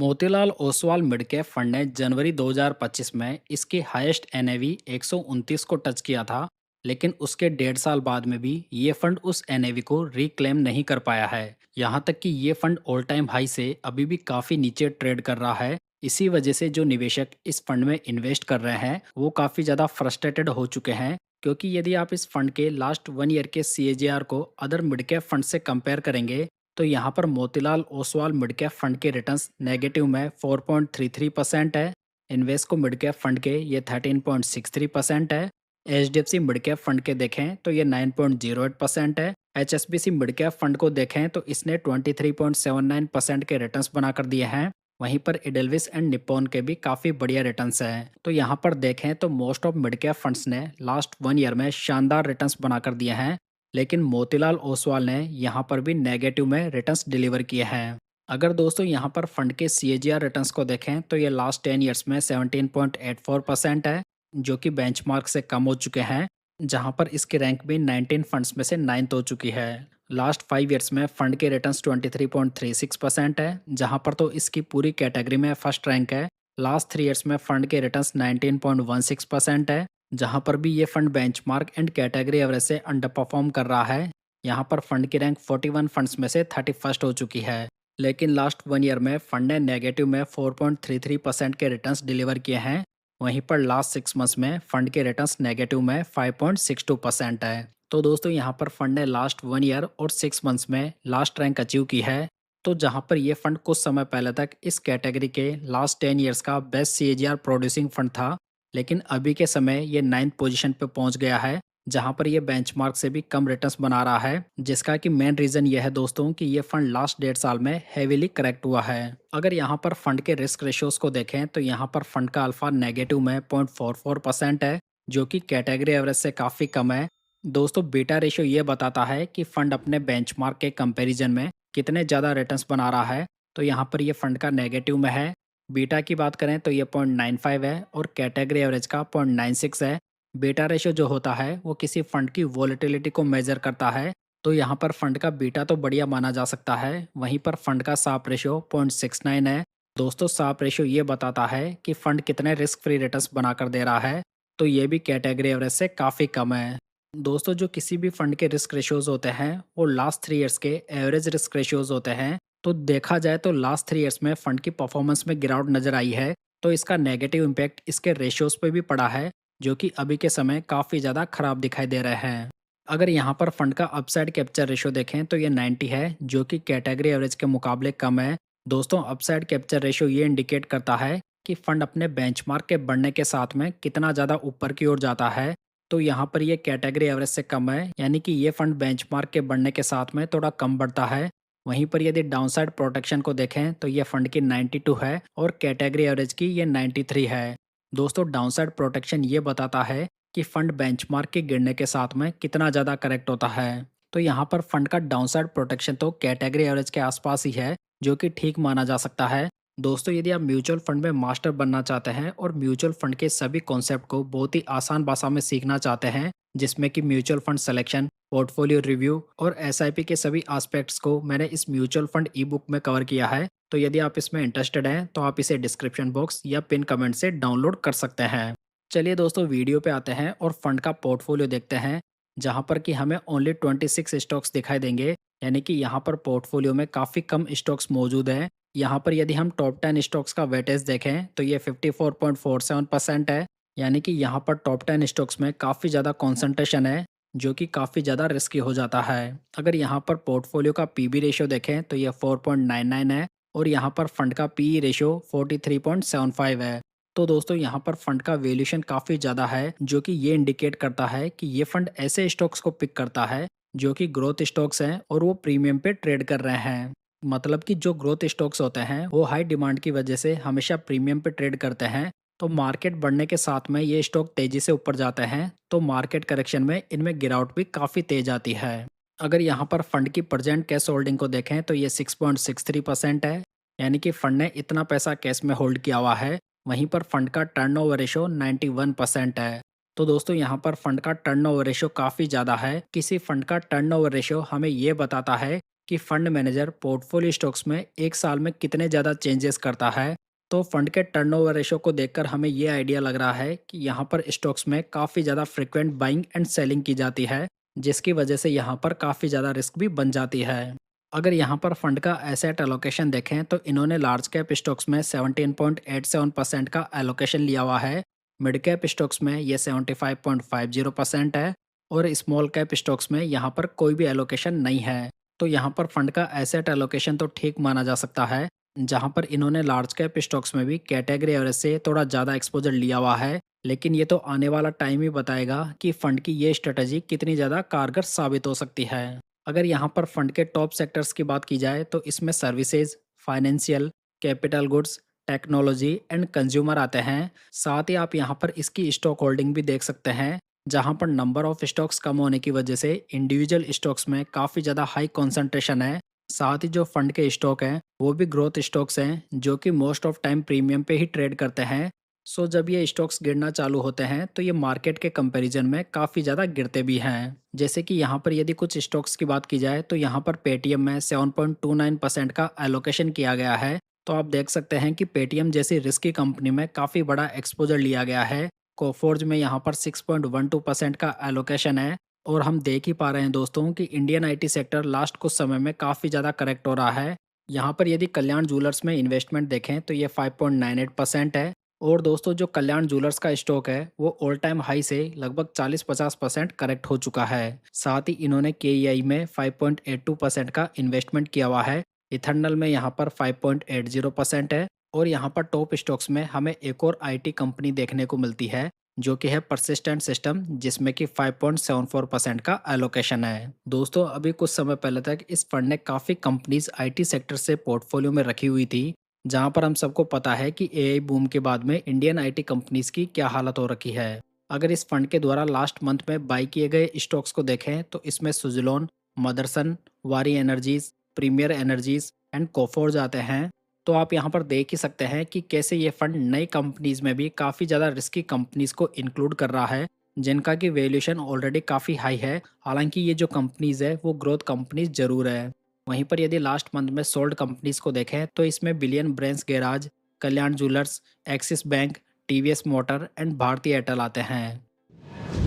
Motilal Oswal mid cap fund ने जनवरी 2025 में इसकी हाईएस्ट एनएवी 129 को टच किया था। लेकिन उसके 1.5 साल बाद में भी ये फंड उस एनएवी को रिक्लेम नहीं कर पाया है। यहाँ तक कि ये फंड ऑल टाइम हाई से अभी भी काफ़ी नीचे ट्रेड कर रहा है। इसी वजह से जो निवेशक इस फंड में इन्वेस्ट कर रहे हैं वो काफ़ी ज़्यादा फ्रस्ट्रेटेड हो चुके हैं, क्योंकि यदि आप इस फंड के लास्ट 1 ईयर के सीएजीआर को अदर मिड कैप फंड से कंपेयर करेंगे तो यहाँ पर Motilal Oswal mid cap fund के रिटर्न्स नेगेटिव में 4.33% है। इन्वेस्को मिड कैप फंड के ये 13.63% है। एचडीएफसी मिड कैप फंड के देखें तो ये 9.08% है। एचएसबीसी मिड कैप फंड को देखें तो इसने 23.79% के रिटर्न्स बनाकर दिए हैं। वहीं पर इडेल्विस एंड निप्पॉन के भी काफ़ी बढ़िया रिटर्न्स हैं। तो यहाँ पर देखें तो most of mid cap funds ने लास्ट 1 ईयर में शानदार रिटर्न्स बनाकर दिए हैं। लेकिन मोतीलाल ओसवाल ने यहाँ पर भी नेगेटिव में रिटर्न्स डिलीवर किए हैं। अगर दोस्तों यहाँ पर फंड के सीएजीआर रिटर्न्स को देखें तो ये लास्ट 10 ईयर्स में 17.84% है, जो कि बेंचमार्क से कम हो चुके हैं। जहाँ पर इसकी रैंक भी 19 फंड्स में से 9th हो चुकी है। लास्ट 5 ईयर्स में फंड के रिटर्न्स 23.36% है, जहाँ पर तो इसकी पूरी कैटेगरी में फर्स्ट रैंक है। लास्ट 3 ईयर्स में फंड के रिटर्न्स 19.16% है, जहां पर भी ये fund benchmark and category average से अंडर परफॉर्म कर रहा है। यहां पर फंड की रैंक 41 फंड्स में से 31st हो चुकी है। लेकिन लास्ट 1 ईयर में फंड ने नेगेटिव में 4.33% के रिटर्न्स डिलीवर किए हैं। वहीं पर लास्ट 6 मंथ्स में फंड के रिटर्न्स नेगेटिव में 5.62% है। तो दोस्तों यहाँ पर फंड ने लास्ट 1 ईयर और 6 मंथ्स में लास्ट रैंक अचीव की है। तो जहां पर यह फंड कुछ समय पहले तक इस कैटेगरी के लास्ट 10 ईयर्स का बेस्ट सीएजीआर प्रोड्यूसिंग फंड था, लेकिन अभी के समय ये 9th पोजीशन पे पहुंच गया है, जहां पर ये बेंचमार्क से भी कम रिटर्न्स बना रहा है। जिसका कि मेन रीजन ये है दोस्तों कि ये फंड लास्ट 1.5 साल में हेवीली करेक्ट हुआ है। अगर यहाँ पर फंड के रिस्क रेशियोज को देखें तो यहाँ पर फंड का अल्फा नेगेटिव में 0.44% है, जो कि कैटेगरी एवरेज से काफ़ी कम है। दोस्तों बीटा रेशियो ये बताता है कि फंड अपने बेंचमार्क के कंपैरिजन में कितने ज़्यादा रिटर्न्स बना रहा है। तो यहाँ पर ये फंड का नेगेटिव में है। बीटा की बात करें तो ये 0.95 है और कैटेगरी एवरेज का 0.96 है। बीटा रेशियो जो होता है वो किसी फंड की वॉलेटिलिटी को मेजर करता है। तो यहाँ पर फंड का बीटा तो बढ़िया माना जा सकता है। वहीं पर फंड का साप रेशियो 0.69 है। दोस्तों साप रेशियो ये बताता है कि फंड कितने रिस्क फ्री रिटर्न्स बनाकर दे रहा है। तो ये भी कैटेगरी एवरेज से काफ़ी कम है। दोस्तों जो किसी भी फंड के रिस्क रेशियोज होते हैं वो लास्ट 3 ईयर्स के एवरेज रिस्क रेशियोज होते हैं। तो देखा जाए तो लास्ट 3 ईयर्स में फंड की परफॉर्मेंस में गिरावट नजर आई है। तो इसका नेगेटिव इम्पैक्ट इसके रेशियोज पे भी पड़ा है, जो कि अभी के समय काफ़ी ज़्यादा खराब दिखाई दे रहे हैं। अगर यहाँ पर फंड का अपसाइड कैप्चर रेशियो देखें तो ये 90 है, जो कि कैटेगरी एवरेज के मुकाबले कम है। दोस्तों अपसाइड कैप्चर रेशियो ये इंडिकेट करता है कि फंड अपने बेंचमार्क के बढ़ने के साथ में कितना ज़्यादा ऊपर की ओर जाता है। तो यहाँ पर ये कैटेगरी एवरेज से कम है, यानी कि ये फंड बेंचमार्क के बढ़ने के साथ में थोड़ा कम बढ़ता है। वहीं पर यदि डाउनसाइड प्रोटेक्शन को देखें तो ये फंड की 92 है और कैटेगरी एवरेज की ये 93 है। दोस्तों डाउनसाइड प्रोटेक्शन ये बताता है कि फंड बेंचमार्क के गिरने के साथ में कितना ज़्यादा करेक्ट होता है। तो यहाँ पर फंड का डाउनसाइड प्रोटेक्शन तो कैटेगरी एवरेज के आसपास ही है, जो कि ठीक माना जा सकता है। दोस्तों यदि आप म्यूचुअल फंड में मास्टर बनना चाहते हैं और म्यूचुअल फंड के सभी कॉन्सेप्ट को बहुत ही आसान भाषा में सीखना चाहते हैं, जिसमें कि mutual fund selection, portfolio review और एसआईपी के सभी एस्पेक्ट्स को मैंने इस म्यूचुअल फंड ई बुक में कवर किया है। तो यदि आप इसमें इंटरेस्टेड हैं तो आप इसे डिस्क्रिप्शन बॉक्स या पिन कमेंट से डाउनलोड कर सकते हैं। चलिए दोस्तों वीडियो पे आते हैं और फंड का पोर्टफोलियो देखते हैं, जहां पर कि हमें ओनली 26 स्टॉक्स दिखाई देंगे, यानी कि यहाँ पर पोर्टफोलियो में काफ़ी कम स्टॉक्स मौजूद हैं। यहाँ पर यदि हम टॉप 10 स्टॉक्स का वेटेज देखें तो ये 54.47% है, यानी कि यहाँ पर टॉप 10 स्टॉक्स में काफ़ी ज़्यादा कॉन्सेंट्रेशन है, जो कि काफ़ी ज़्यादा रिस्की हो जाता है। अगर यहाँ पर पोर्टफोलियो का पीबी रेशियो देखें तो ये 4.99 है और यहाँ पर फंड का पीई रेशियो 43.75 है। तो दोस्तों यहाँ पर फंड का वैल्यूएशन काफ़ी ज़्यादा है, जो कि ये इंडिकेट करता है कि ये फंड ऐसे स्टॉक्स को पिक करता है जो कि ग्रोथ स्टॉक्स हैं और वो प्रीमियम पे ट्रेड कर रहे हैं। मतलब कि जो ग्रोथ स्टॉक्स होते हैं वो हाई डिमांड की वजह से हमेशा प्रीमियम पे ट्रेड करते हैं। तो मार्केट बढ़ने के साथ में ये स्टॉक तेजी से ऊपर जाते हैं, तो मार्केट करेक्शन में इनमें गिरावट भी काफ़ी तेज आती है। अगर यहाँ पर फंड की प्रेजेंट कैश होल्डिंग को देखें तो ये 6.63% है, यानी कि फंड ने इतना पैसा कैश में होल्ड किया हुआ है। वहीं पर फंड का टर्नओवर रेशो 91% है। तो दोस्तों यहाँ पर फंड का टर्नओवर रेशो काफ़ी ज़्यादा है। किसी फंड का टर्नओवर रेशो हमें ये बताता है कि फंड मैनेजर पोर्टफोलियो स्टॉक्स में एक साल में कितने ज़्यादा चेंजेस करता है, तो फंड के टर्नओवर रेशो को देखकर हमें ये आइडिया लग रहा है कि यहाँ पर स्टॉक्स में काफ़ी ज़्यादा फ्रिक्वेंट बाइंग एंड सेलिंग की जाती है, जिसकी वजह से यहाँ पर काफ़ी ज़्यादा रिस्क भी बन जाती है। अगर यहाँ पर फंड का एसेट एलोकेशन देखें तो इन्होंने लार्ज कैप स्टॉक्स में 17.87% का एलोकेशन लिया हुआ है, मिड कैप स्टॉक्स में ये 75.50% है और स्मॉल कैप स्टॉक्स में यहाँ पर कोई भी एलोकेशन नहीं है। तो यहाँ पर फंड का एसेट एलोकेशन तो ठीक माना जा सकता है, जहाँ पर इन्होंने लार्ज कैप स्टॉक्स में भी कैटेगरी एवरेज से थोड़ा ज़्यादा एक्सपोजर लिया हुआ है, लेकिन ये तो आने वाला टाइम ही बताएगा कि फंड की ये स्ट्रेटजी कितनी ज़्यादा कारगर साबित हो सकती है। अगर यहाँ पर फंड के टॉप सेक्टर्स की बात की जाए तो इसमें services, financial, capital goods, technology and consumer आते हैं। साथ ही आप यहाँ पर इसकी स्टॉक होल्डिंग भी देख सकते हैं, जहाँ पर नंबर ऑफ स्टॉक्स कम होने की वजह से इंडिविजुअल स्टॉक्स में काफ़ी ज़्यादा हाई कॉन्सेंट्रेशन है। साथ ही जो फंड के स्टॉक हैं वो भी ग्रोथ स्टॉक्स हैं, जो कि मोस्ट ऑफ टाइम प्रीमियम पे ही ट्रेड करते हैं। सो जब ये स्टॉक्स गिरना चालू होते हैं तो ये मार्केट के कंपैरिजन में काफ़ी ज़्यादा गिरते भी हैं। जैसे कि यहाँ पर यदि कुछ स्टॉक्स की बात की जाए तो यहाँ पर पेटीएम में 7.29% का एलोकेशन किया गया है। तो आप देख सकते हैं कि पेटीएम जैसी रिस्की कंपनी में काफ़ी बड़ा एक्सपोजर लिया गया है। कोफोर्ज में यहाँ पर 6.12% का एलोकेशन है। और हम देख ही पा रहे हैं दोस्तों कि इंडियन आईटी सेक्टर लास्ट कुछ समय में काफ़ी ज़्यादा करेक्ट हो रहा है। यहाँ पर यदि कल्याण ज्वेलर्स में इन्वेस्टमेंट देखें तो ये 5.98% है। और दोस्तों जो कल्याण ज्वेलर्स का स्टॉक है वो ऑल टाइम हाई से लगभग 40-50% करेक्ट हो चुका है। साथ ही इन्होंने केईआई में 5.82% का इन्वेस्टमेंट किया हुआ है। इथर्नल में यहाँ पर 5.80% है। और यहाँ पर टॉप स्टॉक्स में हमें एक और आईटी कंपनी देखने को मिलती है, जो कि है परसिस्टेंट सिस्टम, जिसमें कि 5.74% का एलोकेशन है। दोस्तों अभी कुछ समय पहले तक इस फंड ने काफ़ी कंपनीज आईटी सेक्टर से पोर्टफोलियो में रखी हुई थी, जहां पर हम सबको पता है कि एआई बूम के बाद में इंडियन आईटी कंपनीज की क्या हालत हो रखी है। अगर इस फंड के द्वारा लास्ट मंथ में बाई किए गए स्टॉक्स को देखें तो इसमें सुजलोन, मदरसन, वारी एनर्जीज, प्रीमियर एनर्जीज एंड कोफोर्ज आते हैं। तो आप यहाँ पर देख ही सकते हैं कि कैसे ये फंड नई कंपनीज में भी काफ़ी ज़्यादा रिस्की कंपनीज को इंक्लूड कर रहा है, जिनका कि वैल्यूएशन ऑलरेडी काफ़ी हाई है। हालांकि ये जो कंपनीज है वो ग्रोथ कंपनीज जरूर है। वहीं पर यदि लास्ट मंथ में सोल्ड कंपनीज को देखें तो इसमें billion brains garage, Kalyan jewellers, axis bank, TVS motor and भारतीय एयरटेल आते हैं।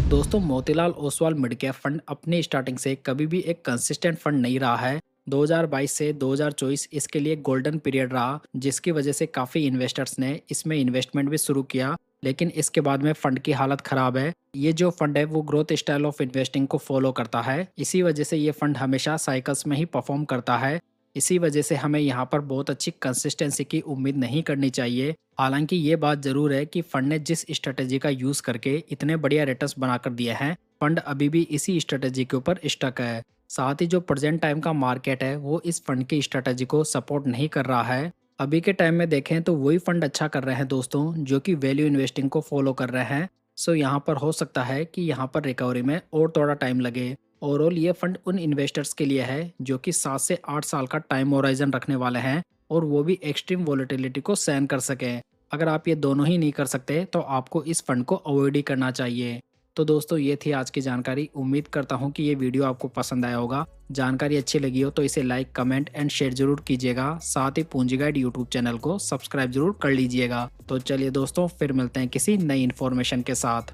दोस्तों Motilal Oswal mid cap fund अपनी स्टार्टिंग से कभी भी एक कंसिस्टेंट फंड नहीं रहा है। 2022 से 2024 इसके लिए गोल्डन पीरियड रहा, जिसकी वजह से काफ़ी इन्वेस्टर्स ने इसमें इन्वेस्टमेंट भी शुरू किया, लेकिन इसके बाद में फंड की हालत ख़राब है। ये जो फंड है वो ग्रोथ स्टाइल ऑफ इन्वेस्टिंग को फॉलो करता है, इसी वजह से ये फंड हमेशा साइकिल्स में ही परफॉर्म करता है। इसी वजह से हमें यहाँ पर बहुत अच्छी कंसिस्टेंसी की उम्मीद नहीं करनी चाहिए। हालांकि ये बात जरूर है कि फंड ने जिस स्ट्रेटेजी का यूज़ करके इतने बढ़िया रिटर्न्स बनाकर दिए हैं, फंड अभी भी इसी स्ट्रेटेजी के ऊपर स्टक है। साथ ही जो प्रेजेंट टाइम का मार्केट है वो इस फंड की स्ट्रेटेजी को सपोर्ट नहीं कर रहा है। अभी के टाइम में देखें तो वही फंड अच्छा कर रहे हैं दोस्तों, जो कि वैल्यू इन्वेस्टिंग को फॉलो कर रहे हैं। सो यहाँ पर हो सकता है कि यहाँ पर रिकवरी में और थोड़ा टाइम लगे। ओवरऑल ये फंड उन इन्वेस्टर्स के लिए है जो कि 7 से 8 साल का टाइम होराइजन रखने वाले हैं, और वो भी एक्सट्रीम वोलेटिलिटी को सहन कर सकें। अगर आप ये दोनों ही नहीं कर सकते तो आपको इस फंड को अवॉइड ही करना चाहिए। तो दोस्तों ये थी आज की जानकारी। उम्मीद करता हूँ कि ये वीडियो आपको पसंद आया होगा। जानकारी अच्छी लगी हो तो इसे लाइक, कमेंट एंड शेयर जरूर कीजिएगा। साथ ही पूंजी गाइड यूट्यूब चैनल को सब्सक्राइब जरूर कर लीजिएगा। तो चलिए दोस्तों फिर मिलते हैं किसी नई इन्फॉर्मेशन के साथ।